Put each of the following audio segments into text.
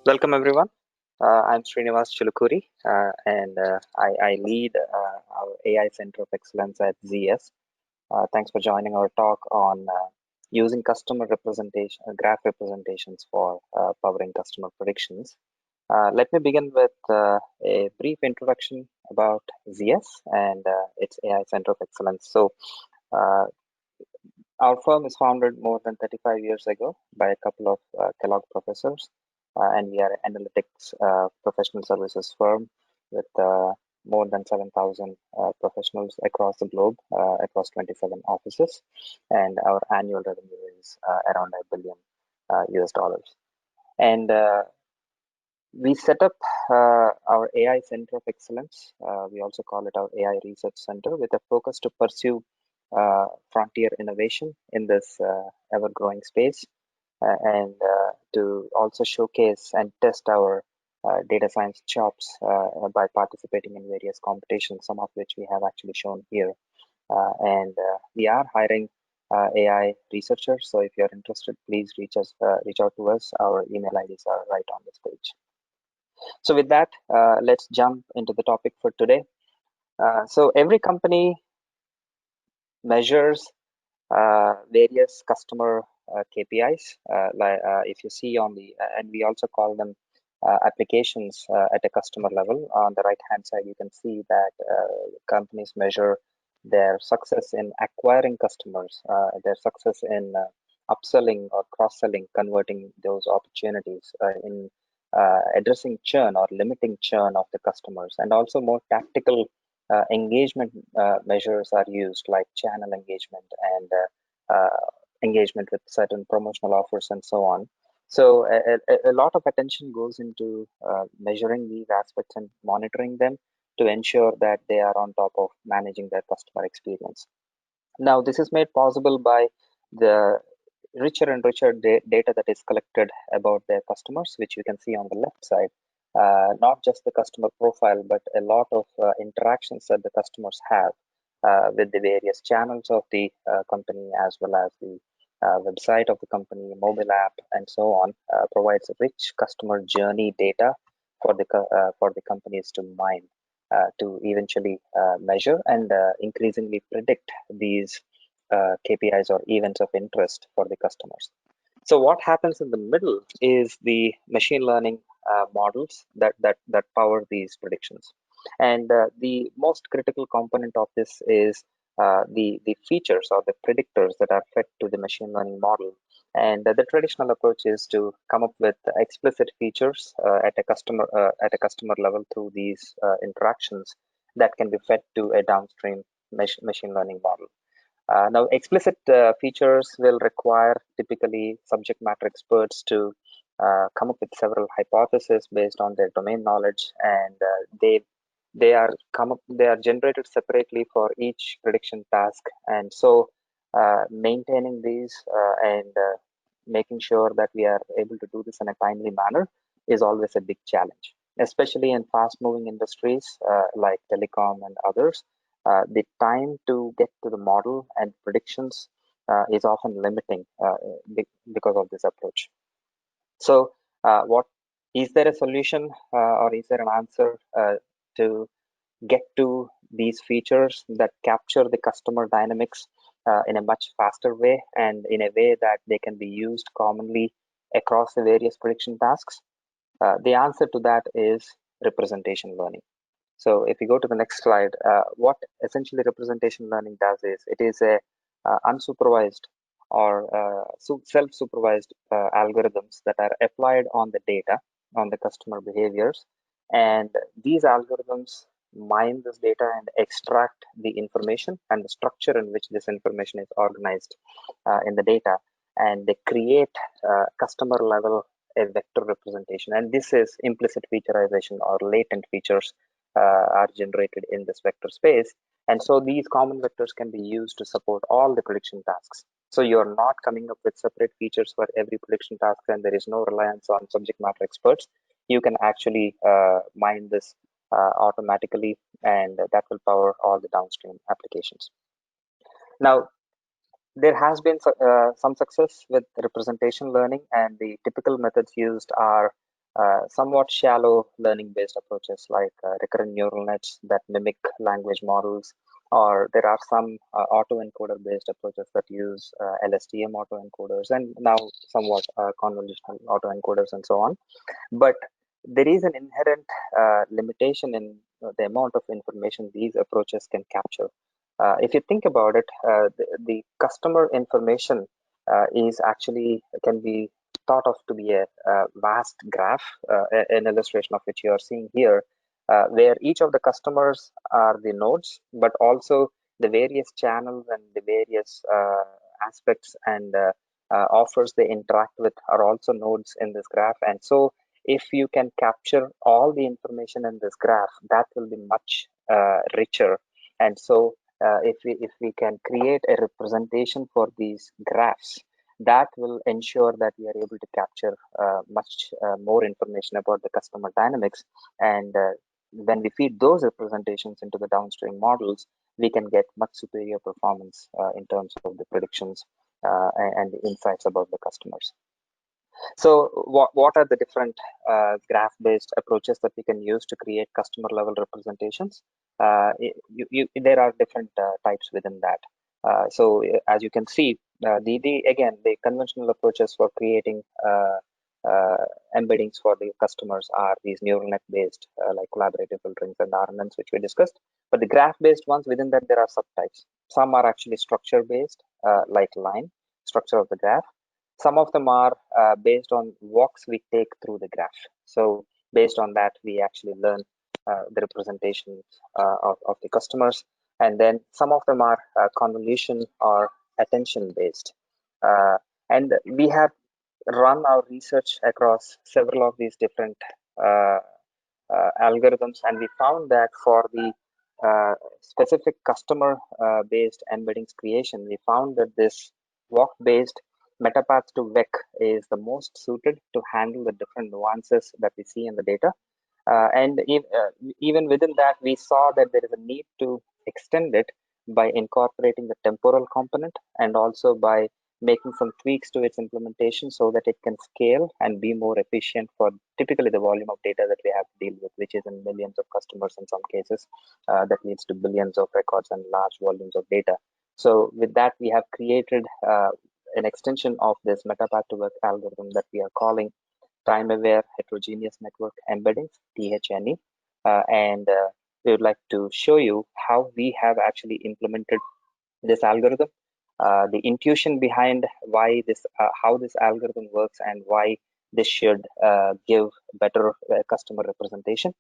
Welcome everyone. I'm Srinivas Chilukuri, and I lead our AI Center of Excellence at ZS. Thanks for joining our talk on using customer representation, graph representations for powering customer predictions. Let me begin with a brief introduction about ZS and its AI Center of Excellence. So, uh, our firm is founded more than 35 years ago by a couple of Kellogg professors, and we are an analytics professional services firm with more than 7,000 professionals across the globe, across 27 offices, and our annual revenue is around $1 billion US dollars. And we set up our AI Center of Excellence. We also call it our AI Research Center with a focus to pursue frontier innovation in this ever-growing space and to also showcase and test our data science chops by participating in various competitions, some of which we have actually shown here. And we are hiring AI researchers. So if you're interested, please reach out to us. Our email IDs are right on this page. So with that, let's jump into the topic for today. So every company measures various customer KPIs, if you see on the, and we also call them applications at a customer level. On the right hand side, you can see that companies measure their success in acquiring customers, their success in upselling or cross-selling, converting those opportunities, in addressing churn or limiting churn of the customers, and also more tactical engagement measures are used, like channel engagement and engagement with certain promotional offers and so on. So a lot of attention goes into measuring these aspects and monitoring them to ensure that they are on top of managing their customer experience. Now, this is made possible by the richer and richer data that is collected about their customers, which you can see on the left side. Not just the customer profile, but a lot of interactions that the customers have with the various channels of the company, as well as the website of the company, mobile app, and so on, provides rich customer journey data for the companies to mine, to eventually measure and increasingly predict these KPIs or events of interest for the customers. So what happens in the middle is the machine learning models that power these predictions. And the most critical component of this is the features or the predictors that are fed to the machine learning model. And the traditional approach is to come up with explicit features at a customer level through these interactions that can be fed to a downstream machine learning model. Now, explicit features will require typically subject matter experts to come up with several hypotheses based on their domain knowledge, and they are generated separately for each prediction task. And so, maintaining these and making sure that we are able to do this in a timely manner is always a big challenge, especially in fast-moving industries like telecom and others. The time to get to the model and predictions is often limiting because of this approach. So, what is there a solution or is there an answer to get to these features that capture the customer dynamics in a much faster way and in a way that they can be used commonly across the various prediction tasks? The answer to that is representation learning. So if you go to the next slide, what essentially representation learning does is it is a unsupervised or self-supervised algorithms that are applied on the data, on the customer behaviors. And these algorithms mine this data and extract the information and the structure in which this information is organized in the data. And they create customer level a vector representation. And this is implicit featurization or latent features are generated in this vector space. And so these common vectors can be used to support all the prediction tasks. So you're not coming up with separate features for every prediction task, and there is no reliance on subject matter experts. You can actually mine this automatically, and that will power all the downstream applications. Now, there has been some success with representation learning, and the typical methods used are somewhat shallow learning-based approaches like recurrent neural nets that mimic language models, or there are some autoencoder-based approaches that use LSTM autoencoders, and now somewhat convolutional autoencoders and so on. But there is an inherent limitation in the amount of information these approaches can capture. If you think about it, the customer information is actually can be thought of to be a vast graph, an illustration of which you are seeing here, where each of the customers are the nodes, but also the various channels and the various aspects and offers they interact with are also nodes in this graph. And so if you can capture all the information in this graph, that will be much richer. And so if we can create a representation for these graphs, that will ensure that we are able to capture much more information about the customer dynamics. And when we feed those representations into the downstream models, we can get much superior performance in terms of the predictions and the insights about the customers. So what are the different graph-based approaches that we can use to create customer-level representations? There are different types within that. So as you can see, the conventional approaches for creating embeddings for the customers are these neural net-based, like collaborative filterings and RNNs, which we discussed. But the graph-based ones, within that, there are subtypes. Some are actually structure-based, like line, structure of the graph. Some of them are based on walks we take through the graph. So based on that, we actually learn the representations of the customers. And then some of them are convolution or attention based. And we have run our research across several of these different algorithms, and we found that for the specific customer based embeddings creation, we found that this walk based metapath to vec is the most suited to handle the different nuances that we see in the data. And even within that, we saw that there is a need to extend it by incorporating the temporal component and also by making some tweaks to its implementation so that it can scale and be more efficient for typically the volume of data that we have to deal with, which is in millions of customers in some cases. That leads to billions of records and large volumes of data. So with that, we have created an extension of this metapath to vec algorithm that we are calling time-aware heterogeneous network embeddings, DHNE. And we would like to show you how we have actually implemented this algorithm, the intuition behind why this, how this algorithm works, and why this should give better customer representation,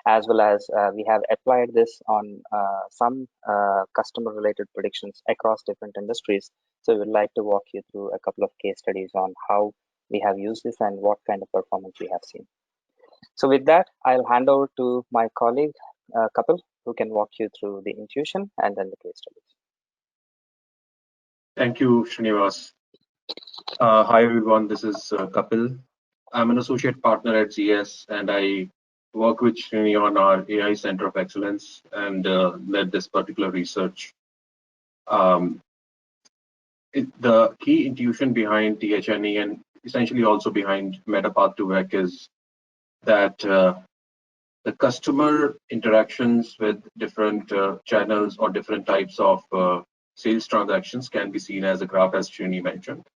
as well as we have applied this on some customer-related predictions across different industries. So we would like to walk you through a couple of case studies on how we have used this and what kind of performance we have seen. So with that, I'll hand over to my colleague, Kapil, who can walk you through the intuition and then the case studies. Thank you, Srinivas. Hi, everyone. This is Kapil. I'm an associate partner at ZS, and I work with Srini on our AI Center of Excellence and led this particular research. The key intuition behind DHNE and essentially also behind metapath to vec is that the customer interactions with different channels or different types of sales transactions can be seen as a graph, as Srini mentioned.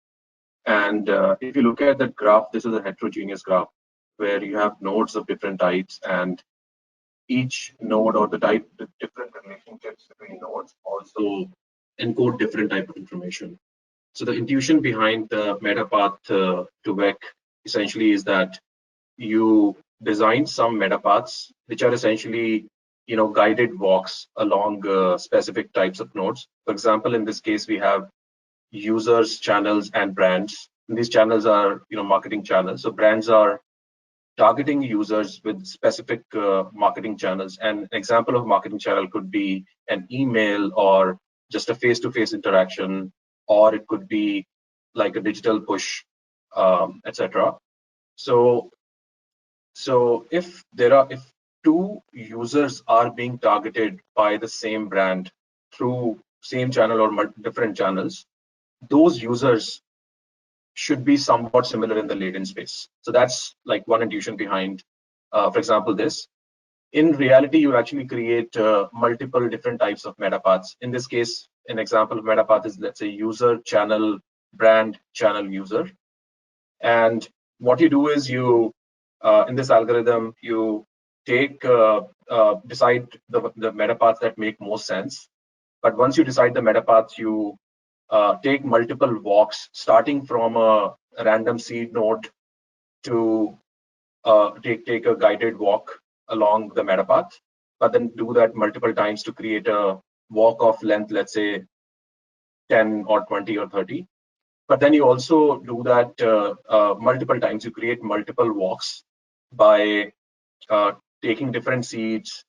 And if you look at that graph, this is a heterogeneous graph where you have nodes of different types, and each node or the different relationships between nodes also encode different type of information. So the intuition behind the metapath to vec essentially is that you design some metapaths which are essentially guided walks along specific types of nodes. For example, in this case, we have users, channels, and brands. And these channels are marketing channels. So brands are targeting users with specific marketing channels. And an example of marketing channel could be an email or just a face-to-face interaction, or it could be like a digital push, etc. So if two users are being targeted by the same brand through same channel or different channels, those users should be somewhat similar in the latent space. So that's like one intuition behind, for example, this. In reality, you actually create multiple different types of metapaths. In this case, an example of metapath is, let's say, user, channel, brand, channel, user. And what you do is you, in this algorithm, you decide the metapaths that make most sense. But once you decide the metapaths, you take multiple walks, starting from a random seed node to take a guided walk along the metapath, but then do that multiple times to create a walk of length, let's say 10 or 20 or 30. But then you also do that multiple times. You create multiple walks by taking different seeds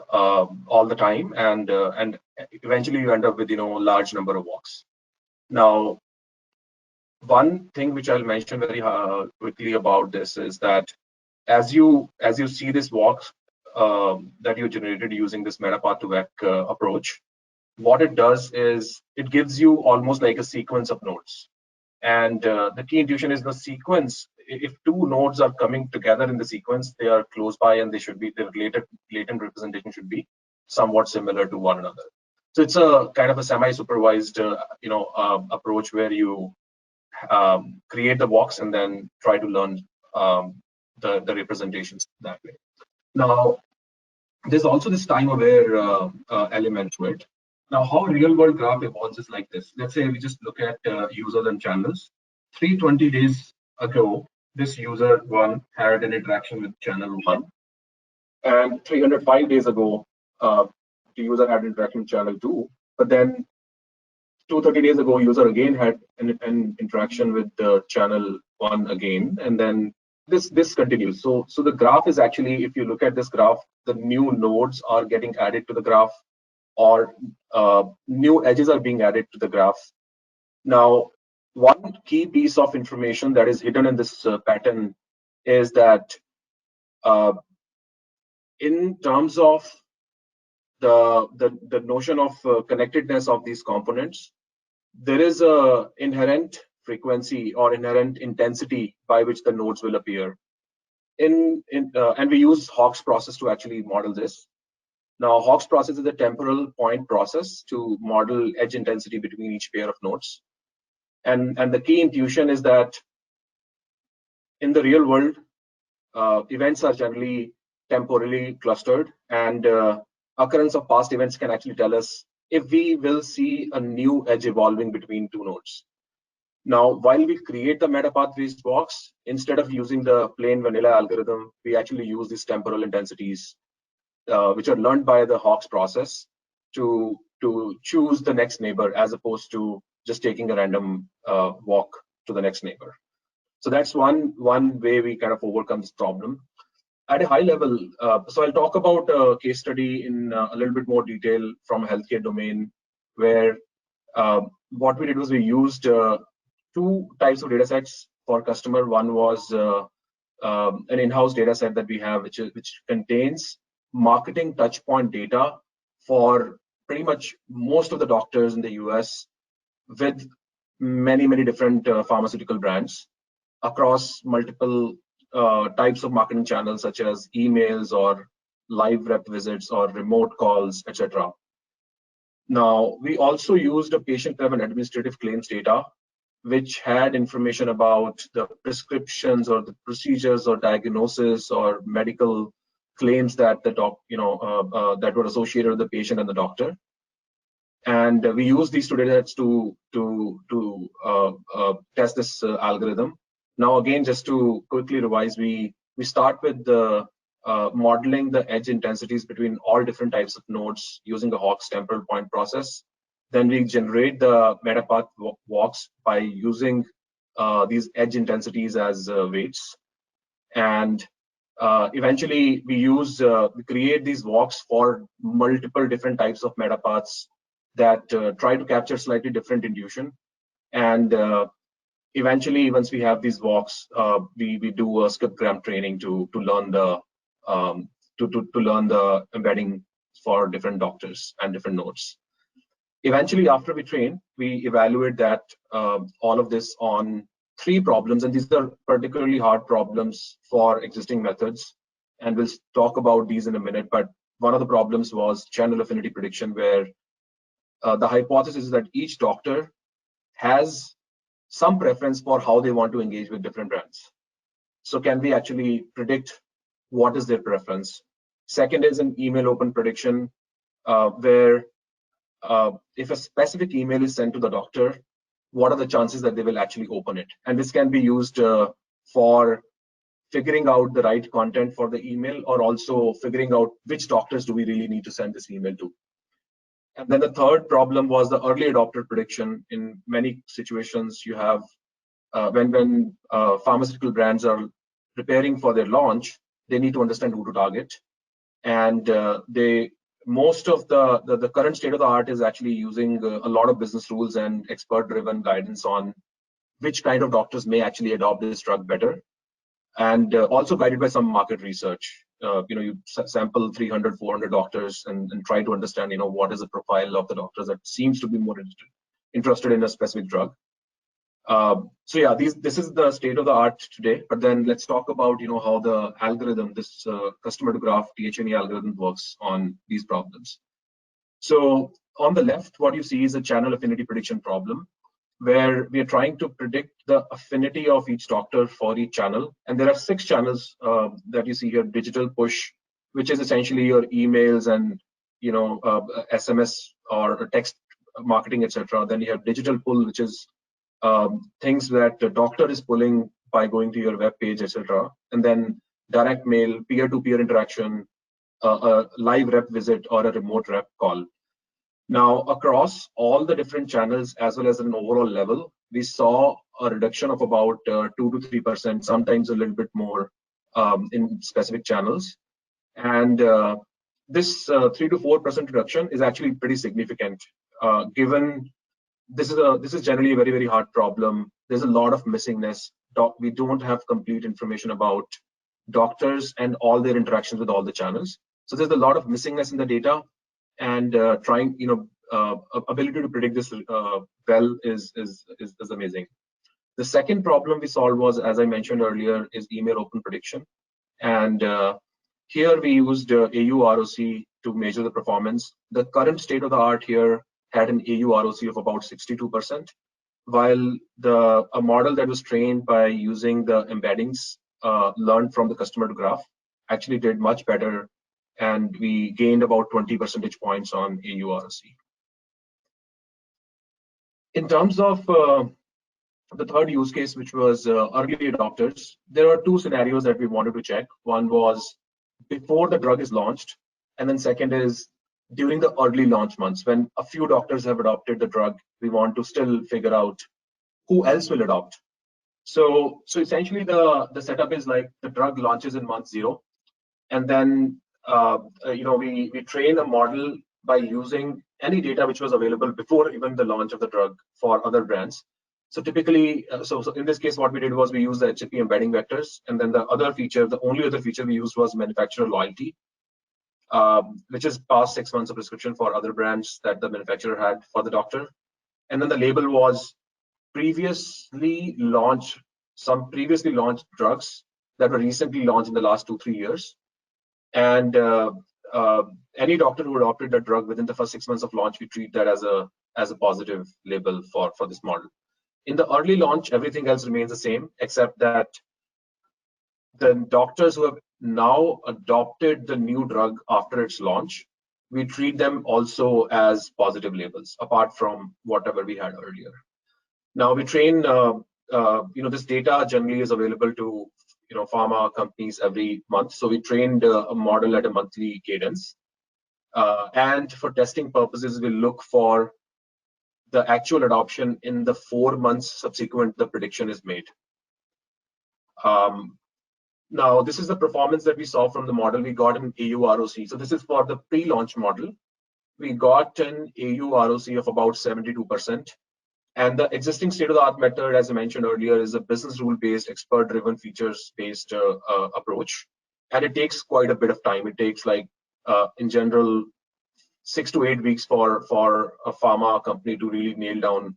all the time, and eventually you end up with, a large number of walks. Now, one thing which I'll mention very quickly about this is that as you see this walk that you generated using this metapath to vec approach, what it does is it gives you almost like a sequence of nodes. And the key intuition is the sequence. If two nodes are coming together in the sequence, they are close by, and they should be, the latent representation should be somewhat similar to one another. So it's a kind of a semi-supervised, approach where you create the walks and then try to learn the representations that way. Now, there's also this time-aware element to it. Now, how real-world graph evolves is like this. Let's say we just look at users and channels. 320 days ago, this user 1 had an interaction with channel 1. And 305 days ago, the user had an interaction with channel 2. But then 230 days ago, user again had an interaction with the channel 1 again. And then this continues. So the graph is actually, if you look at this graph, the new nodes are getting added to the graph, or new edges are being added to the graph. Now, one key piece of information that is hidden in this pattern is that in terms of the notion of connectedness of these components, there is a inherent frequency or inherent intensity by which the nodes will appear. And we use Hawk's process to actually model this. Now, Hawk's process is a temporal point process to model edge intensity between each pair of nodes. And the key intuition is that in the real world, events are generally temporally clustered, and occurrence of past events can actually tell us if we will see a new edge evolving between two nodes. Now, while we create the metapath-based box, instead of using the plain vanilla algorithm, we actually use these temporal intensities, which are learned by the Hawk's process to choose the next neighbor, as opposed to just taking a random walk to the next neighbor. So that's one way we kind of overcome this problem. At a high level, so I'll talk about a case study in a little bit more detail from a healthcare domain, where what we did was we used two types of datasets for customer. One was an in-house dataset that we have, which contains marketing touchpoint data for pretty much most of the doctors in the US, with many different pharmaceutical brands across multiple types of marketing channels, such as emails or live rep visits or remote calls, etc. Now, we also used a patient-level administrative claims data, which had information about the prescriptions or the procedures or diagnosis or medical claims that that were associated with the patient and the doctor. And we use these two datasets to test this algorithm. Now, again, just to quickly revise, we start with the modeling the edge intensities between all different types of nodes using the Hawk's temporal point process. Then we generate the metapath walks by using these edge intensities as weights. And eventually, we create these walks for multiple different types of metapaths that try to capture slightly different intuition. And eventually, once we have these walks, we do a skipgram training to learn the learn the embedding for different doctors and different nodes. Eventually, after we train, we evaluate that all of this on three problems, and these are particularly hard problems for existing methods, and we'll talk about these in a minute. But one of the problems was channel affinity prediction, where the hypothesis is that each doctor has some preference for how they want to engage with different brands. So can we actually predict what is their preference? Second is an email open prediction, where if a specific email is sent to the doctor, what are the chances that they will actually open it? And this can be used for figuring out the right content for the email, or also figuring out which doctors do we really need to send this email to. And then the third problem was the early adopter prediction. In many situations, you have when pharmaceutical brands are preparing for their launch, they need to understand who to target, and most of the current state of the art is actually using a lot of business rules and expert-driven guidance on which kind of doctors may actually adopt this drug better, and also guided by some market research. You sample 300, 400 doctors and try to understand, what is the profile of the doctors that seems to be more interested in a specific drug. So yeah, this is the state of the art today. But then let's talk about how the algorithm, this customer to graph DDNE algorithm, works on these problems. So on the left, what you see is a channel affinity prediction problem, where we are trying to predict the affinity of each doctor for each channel. And there are 6 channels that you see here: digital push, which is essentially your emails and SMS or text marketing, etc. Then you have digital pull, which is things that the doctor is pulling by going to your web page, etc. And then direct mail, peer-to-peer interaction, a live rep visit, or a remote rep call. Now, across all the different channels, as well as at an overall level, we saw a reduction of about 2 to 3%, sometimes a little bit more in specific channels. And this 3 to 4% reduction is actually pretty significant, given this is generally a very, very hard problem. There's a lot of missingness. We don't have complete information about doctors and all their interactions with all the channels. So there's a lot of missingness in the data, and ability to predict this well is amazing. The second problem we solved was, as I mentioned earlier, is email open prediction. And here we used AU ROC to measure the performance. The current state of the art here had an AU ROC of about 62%, while a model that was trained by using the embeddings learned from the customer to graph actually did much better, and we gained about 20 percentage points on AU ROC. In terms of the third use case, which was early adopters, there are 2 scenarios that we wanted to check. One was before the drug is launched, and then second is during the early launch months, when a few doctors have adopted the drug. We want to still figure out who else will adopt. So essentially the setup is like the drug launches in month 0, and then we train a model by using any data which was available before even the launch of the drug for other brands. So typically, so in this case, what we did was we used the HTTP embedding vectors, and then the only other feature we used was manufacturer loyalty, which is past 6 months of prescription for other brands that the manufacturer had for the doctor. And then the label was previously launched drugs that were recently launched in the last 2-3 years. And any doctor who adopted the drug within the first 6 months of launch, we treat that as a positive label for this model. In the early launch, everything else remains the same, except that the doctors who have now adopted the new drug after its launch, we treat them also as positive labels, apart from whatever we had earlier. Now we train, this data generally is available to pharma companies every month. So we trained a model at a monthly cadence. And for testing purposes, we look for the actual adoption in the 4 months subsequent the prediction is made. Now, this is the performance that we saw from the model. We got an AU ROC. So this is for the pre-launch model. We got an AU ROC of about 72%. And the existing state-of-the-art method, as I mentioned earlier, is a business rule-based, expert-driven, features-based approach. And it takes quite a bit of time. It takes, in general, 6 to 8 weeks for a pharma company to really nail down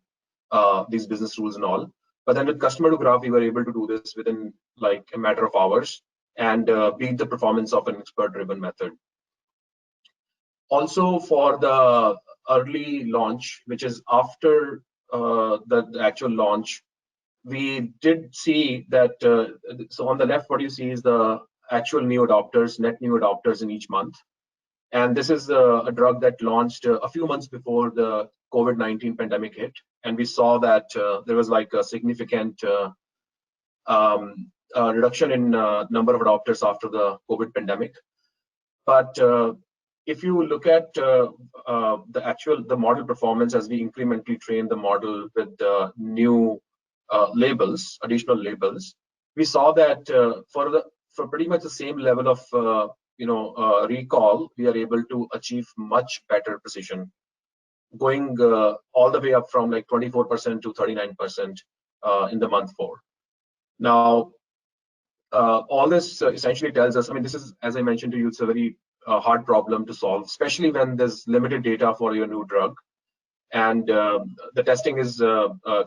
these business rules and all. But then with customer to graph, we were able to do this within like a matter of hours and beat the performance of an expert-driven method. Also, for the early launch, which is after the actual launch, we did see that. So on the left, what you see is the actual new adopters, net new adopters in each month. And this is a drug that launched a few months before the COVID-19 pandemic hit. And we saw that there was like a significant reduction in number of adopters after the COVID pandemic. But if you look at the model performance as we incrementally train the model with the new labels, additional labels, we saw that for pretty much the same level of recall, we are able to achieve much better precision, going all the way up from like 24% to 39% in the month 4. Now, all this essentially tells us, I mean, this is, as I mentioned to you, it's a very hard problem to solve, especially when there's limited data for your new drug. And the testing is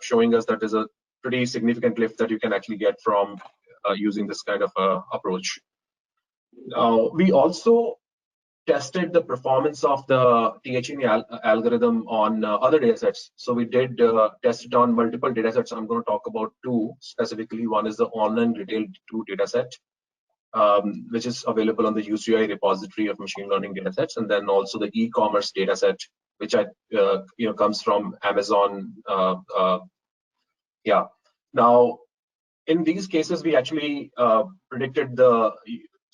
showing us that there's a pretty significant lift that you can actually get from using this kind of approach. We also tested the performance of the DDNE algorithm on other datasets. So we did test it on multiple datasets. I'm going to talk about 2 specifically. One is the online retail 2 dataset, which is available on the UCI repository of machine learning datasets, and then also the e-commerce dataset, which comes from Amazon. Now, in these cases, we actually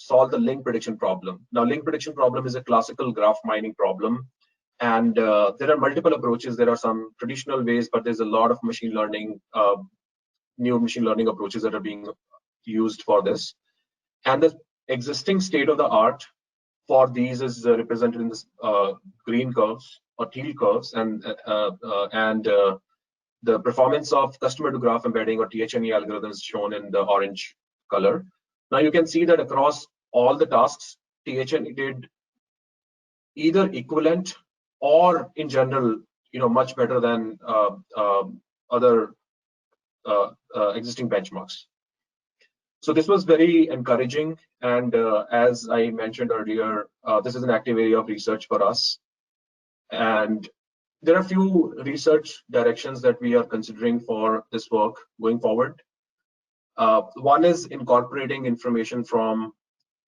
solve the link prediction problem. Now, link prediction problem is a classical graph mining problem, and there are multiple approaches. There are some traditional ways, but there's a lot of machine learning, new machine learning approaches that are being used for this. And the existing state of the art for these is represented in this green curves or teal curves, and the performance of customer to graph embedding or DDNE algorithms shown in the orange color. Now you can see that across all the tasks, DDNE did either equivalent or in general, much better than other existing benchmarks. So this was very encouraging, and as I mentioned earlier, this is an active area of research for us. And there are a few research directions that we are considering for this work going forward. One is incorporating information from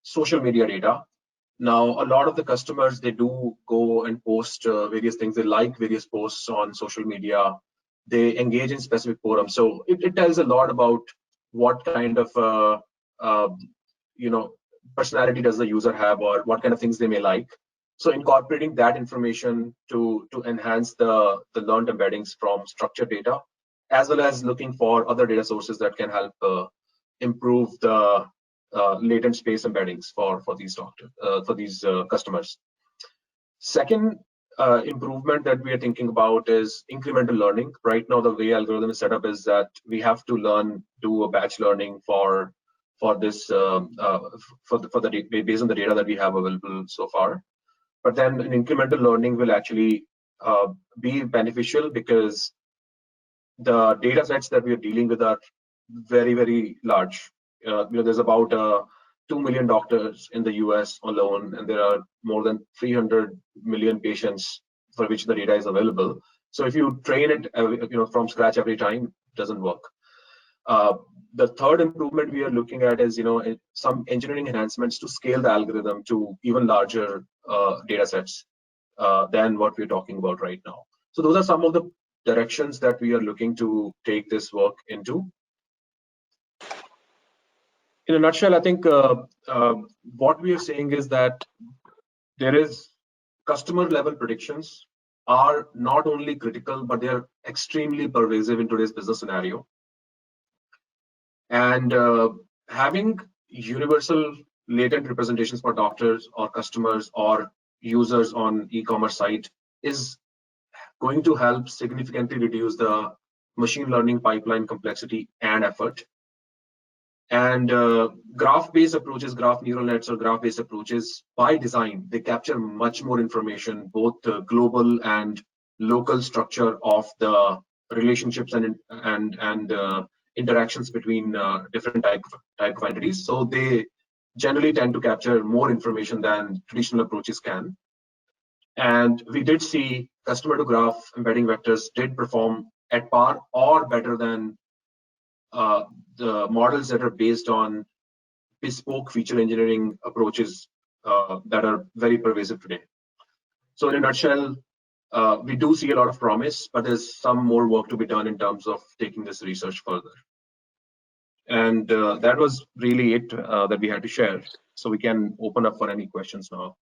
social media data. Now, a lot of the customers, they do go and post various things. They like various posts on social media. They engage in specific forums. So it tells a lot about what kind of personality does the user have, or what kind of things they may like. So incorporating that information to enhance the learned embeddings from structured data, as well as looking for other data sources that can help improve the latent space embeddings for these customers. Second improvement that we are thinking about is incremental learning. Right now, the way algorithm is set up is that we have to do a batch learning for this based on the data that we have available so far. But then an incremental learning will actually be beneficial because the data sets that we are dealing with are very, very large. There's about 2 million doctors in the US alone, and there are more than 300 million patients for which the data is available. So if you train it from scratch every time, it doesn't work. The third improvement we are looking at is some engineering enhancements to scale the algorithm to even larger data sets than what we're talking about right now. So those are some of the directions that we are looking to take this work into. In a nutshell, I think what we are saying is that there is customer level predictions are not only critical, but they are extremely pervasive in today's business scenario. And having universal latent representations for doctors or customers or users on e-commerce site is going to help significantly reduce the machine learning pipeline complexity and effort. And graph-based approaches, graph neural nets or graph-based approaches, by design, they capture much more information, both global and local structure of the relationships and interactions between different type of entities. So they generally tend to capture more information than traditional approaches can. And we did see customer to graph embedding vectors did perform at par or better than the models that are based on bespoke feature engineering approaches that are very pervasive today. So in a nutshell, we do see a lot of promise, but there's some more work to be done in terms of taking this research further. And that was really it that we had to share. So we can open up for any questions now.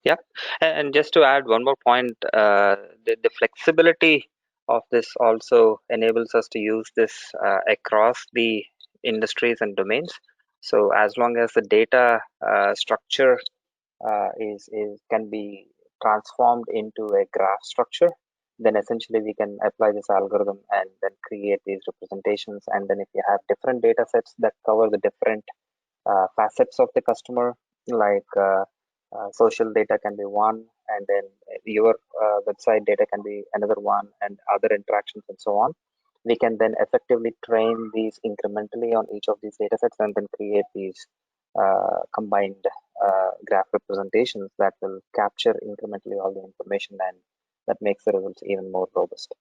Yeah, and just to add one more point, the flexibility of this also enables us to use this across the industries and domains. So as long as the data structure is can be transformed into a graph structure, then essentially we can apply this algorithm and then create these representations. And then if you have different data sets that cover the different facets of the customer, like social data can be one, and then your website data can be another one, and other interactions and so on. We can then effectively train these incrementally on each of these data sets and then create these combined graph representations that will capture incrementally all the information, and that makes the results even more robust.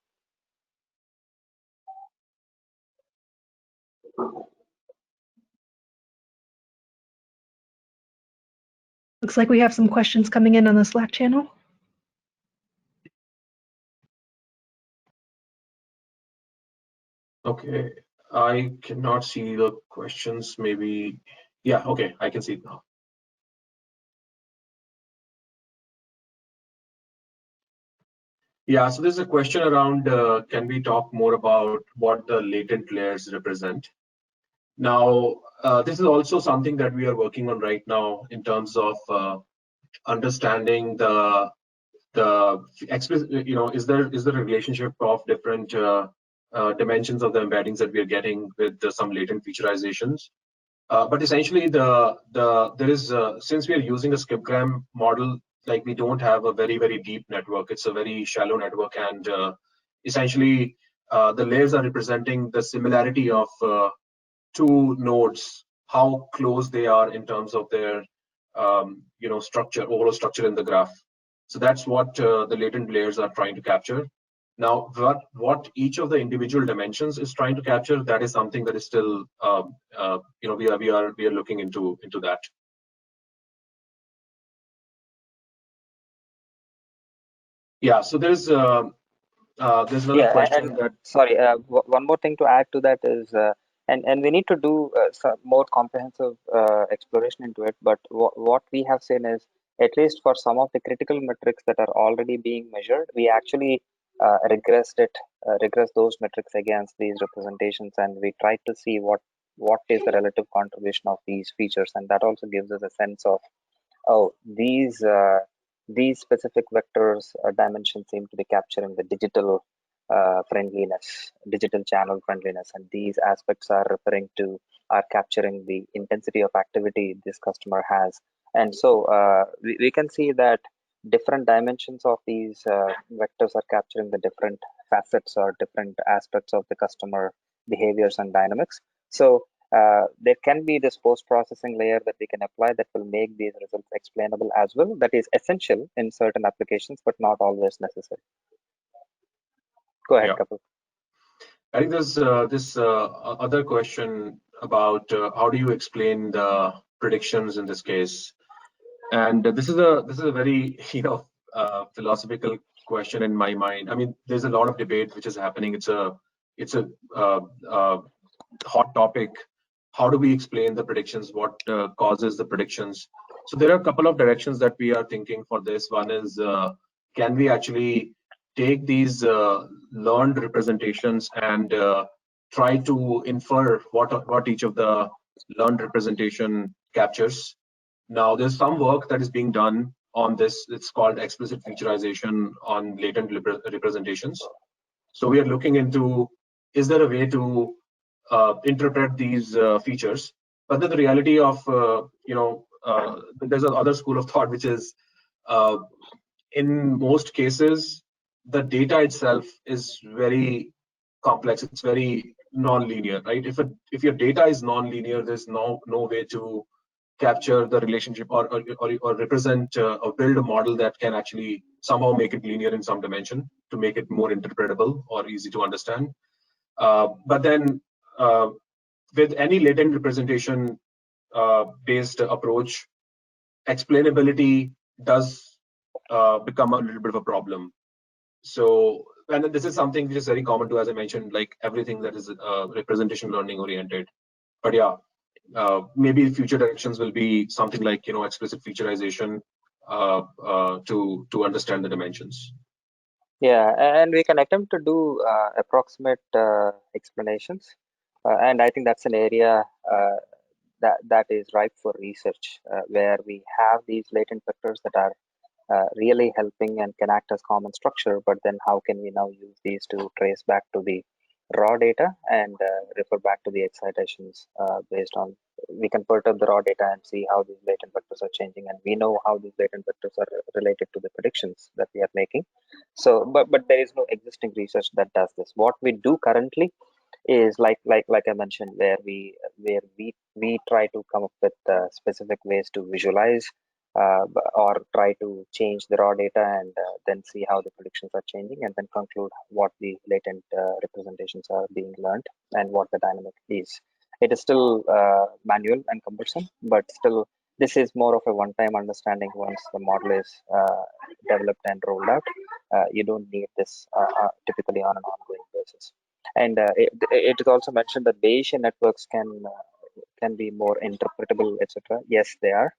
Looks like we have some questions coming in on the Slack channel. Okay, I cannot see the questions. Maybe, yeah, okay, I can see it now. Yeah, so there's a question around, can we talk more about what the latent layers represent? Now, this is also something that we are working on right now in terms of understanding the explicit, is there a relationship of different dimensions of the embeddings that we are getting with some latent featurizations. But essentially, there is since we are using a skipgram model, like we don't have a very deep network. It's a very shallow network, and essentially the layers are representing the similarity of two nodes, how close they are in terms of their structure, overall structure in the graph. So that's what the latent layers are trying to capture. Now, what each of the individual dimensions is trying to capture, that is something that is still, we are looking into that. Yeah. So there's another question that. Sorry, one more thing to add to that is, and we need to do some more comprehensive exploration into it. But what we have seen is, at least for some of the critical metrics that are already being measured, we actually regress those metrics against these representations, and we try to see what is the relative contribution of these features, and that also gives us a sense of, oh, these specific vectors dimensions seem to be capturing the digital friendliness, digital channel friendliness, and these aspects are capturing the intensity of activity this customer has. And so we can see that different dimensions of these vectors are capturing the different facets or different aspects of the customer behaviors and dynamics. So there can be this post-processing layer that we can apply that will make these results explainable as well. That is essential in certain applications, but not always necessary. Go ahead, Kapil. I think there's this other question about how do you explain the predictions in this case, and this is a very philosophical question in my mind. I mean, there's a lot of debate which is happening. It's a hot topic. How do we explain the predictions? What causes the predictions? So there are a couple of directions that we are thinking for this. One is, can we actually take these learned representations and try to infer what each of the learned representation captures? Now, there's some work that is being done on this. It's called explicit featurization on latent representations. So we are looking into, is there a way to interpret these features? But then the reality of, there's another school of thought, which is in most cases, the data itself is very complex. It's very non-linear, right? If your data is non-linear, there's no way to capture the relationship or represent or build a model that can actually somehow make it linear in some dimension to make it more interpretable or easy to understand. But then with any latent representation based approach, explainability does become a little bit of a problem. So, and this is something which is very common to, as I mentioned, like everything that is representation learning oriented. But yeah, maybe future directions will be something like, you know, explicit featurization to understand the dimensions. Yeah, and we can attempt to do approximate explanations, and I think that's an area that is ripe for research, where we have these latent vectors that are really helping and can act as common structure, but then how can we now use these to trace back to the raw data and refer back to the excitations based on, we can perturb the raw data and see how these latent vectors are changing, and we know how these latent vectors are related to the predictions that we are making. So, but there is no existing research that does this. What we do currently is like I mentioned, where we try to come up with specific ways to visualize or try to change the raw data and then see how the predictions are changing, and then conclude what the latent representations are being learned and what the dynamic is. It is still manual and cumbersome, but still this is more of a one-time understanding. Once the model is developed and rolled out, you don't need this typically on an ongoing basis. And it is also mentioned that Bayesian networks can be more interpretable, etc. Yes, they are,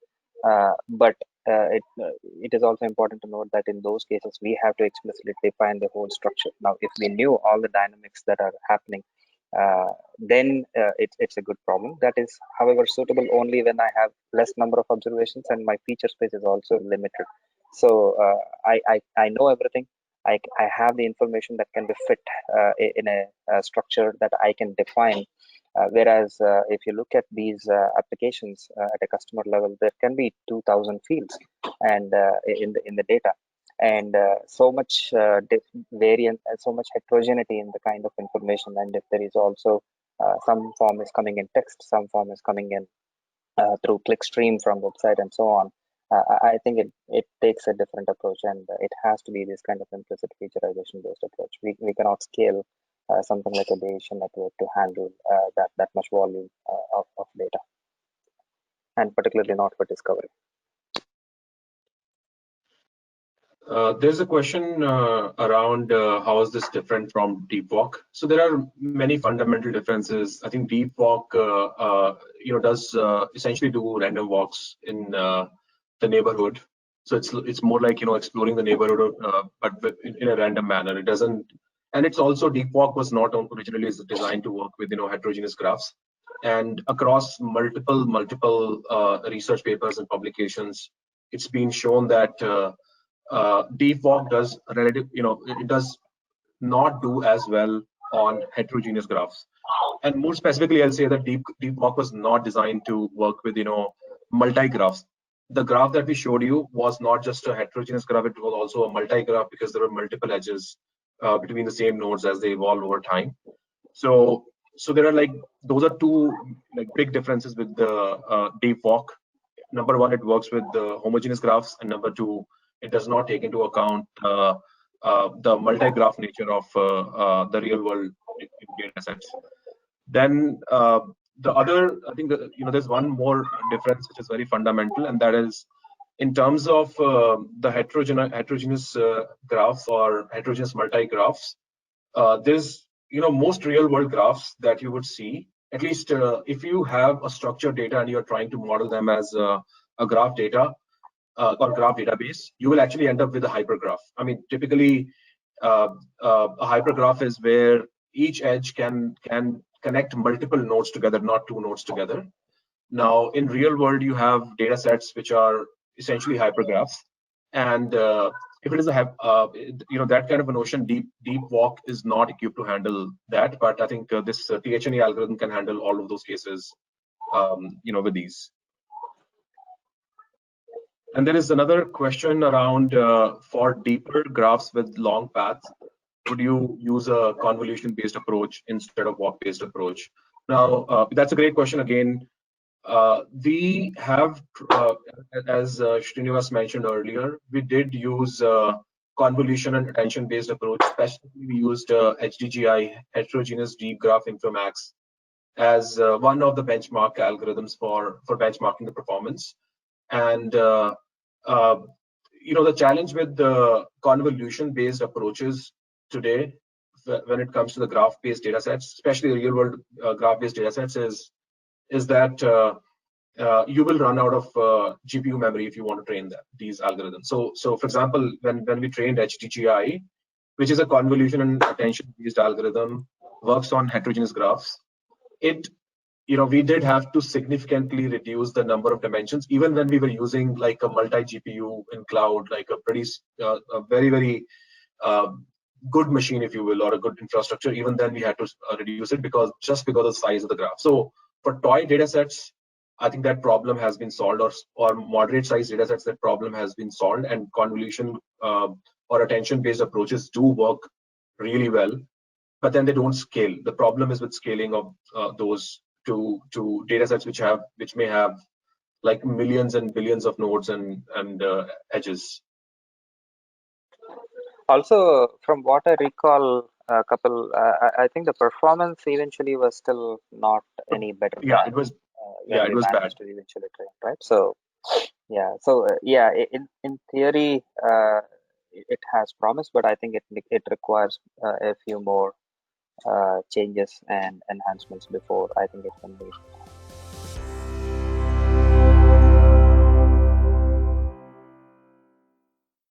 but it is also important to note that in those cases we have to explicitly define the whole structure. Now, if we knew all the dynamics that are happening, then it's a good problem. That is, however, suitable only when I have less number of observations and my feature space is also limited. So I know everything. I have the information that can be fit in a structure that I can define. Whereas if you look at these applications at a customer level, there can be 2,000 fields and in the data, and so much variance and so much heterogeneity in the kind of information. And if there is also some form is coming in text, some form is coming in through clickstream from website and so on. I think it takes a different approach, and it has to be this kind of implicit featurization based approach. We cannot scale something like a Bayesian network to handle that much volume of data, and particularly not for discovery. There's a question around how is this different from Deepwalk. So there are many fundamental differences. I think Deepwalk, does essentially do random walks in the neighborhood. So it's more like, exploring the neighborhood, but in a random manner. It doesn't, and it's also, Deepwalk was not originally designed to work with heterogeneous graphs. And across multiple research papers and publications, it's been shown that Deepwalk does it does not do as well on heterogeneous graphs. And more specifically, I'll say that Deepwalk was not designed to work with multi-graphs. The graph that we showed you was not just a heterogeneous graph; it was also a multi-graph because there were multiple edges between the same nodes as they evolve over time. So there are those are two big differences with the Deepwalk. Number one, it works with the homogeneous graphs, and number two, it does not take into account the multi-graph nature of the real-world data sets. Then the other, I think, there's one more difference which is very fundamental, and that is in terms of the heterogeneous graphs or heterogeneous multi-graphs. There's most real-world graphs that you would see, at least if you have a structured data and you're trying to model them as a graph data or graph database, you will actually end up with a hypergraph. I mean, typically a hypergraph is where each edge can connect multiple nodes together, not two nodes together. Now, in real world, you have data sets which are essentially hypergraphs, and if it is a that kind of a notion, Deepwalk is not equipped to handle that. But I think this THNE algorithm can handle all of those cases, with these. And there is another question around for deeper graphs with long paths, would you use a convolution-based approach instead of walk-based approach? Now, that's a great question again. We have, as Srinivas mentioned earlier, we did use convolution and attention-based approach. Especially, we used HDGI, heterogeneous deep graph informax, as one of the benchmark algorithms for benchmarking the performance. And the challenge with the convolution-based approaches today, when it comes to the graph-based datasets, especially real-world graph-based datasets, is that you will run out of GPU memory if you want to train these algorithms. So for example, when we trained HDGI, which is a convolution and attention-based algorithm, works on heterogeneous graphs, we did have to significantly reduce the number of dimensions, even when we were using like a multi-GPU in cloud, like a very good machine, if you will, or a good infrastructure. Even then, we had to reduce it just because of the size of the graph. So for toy datasets, I think that problem has been solved, or moderate size datasets, that problem has been solved, and convolution or attention-based approaches do work really well, but then they don't scale. The problem is with scaling of those to datasets which may have like millions and billions of nodes and edges. Also, from what I recall, Kapil, I think the performance eventually was still not any better. Yeah, it was. When it we was managed bad. to eventually train, right? So, yeah. In theory, it has promise, but I think it requires a few more changes and enhancements before I think it can be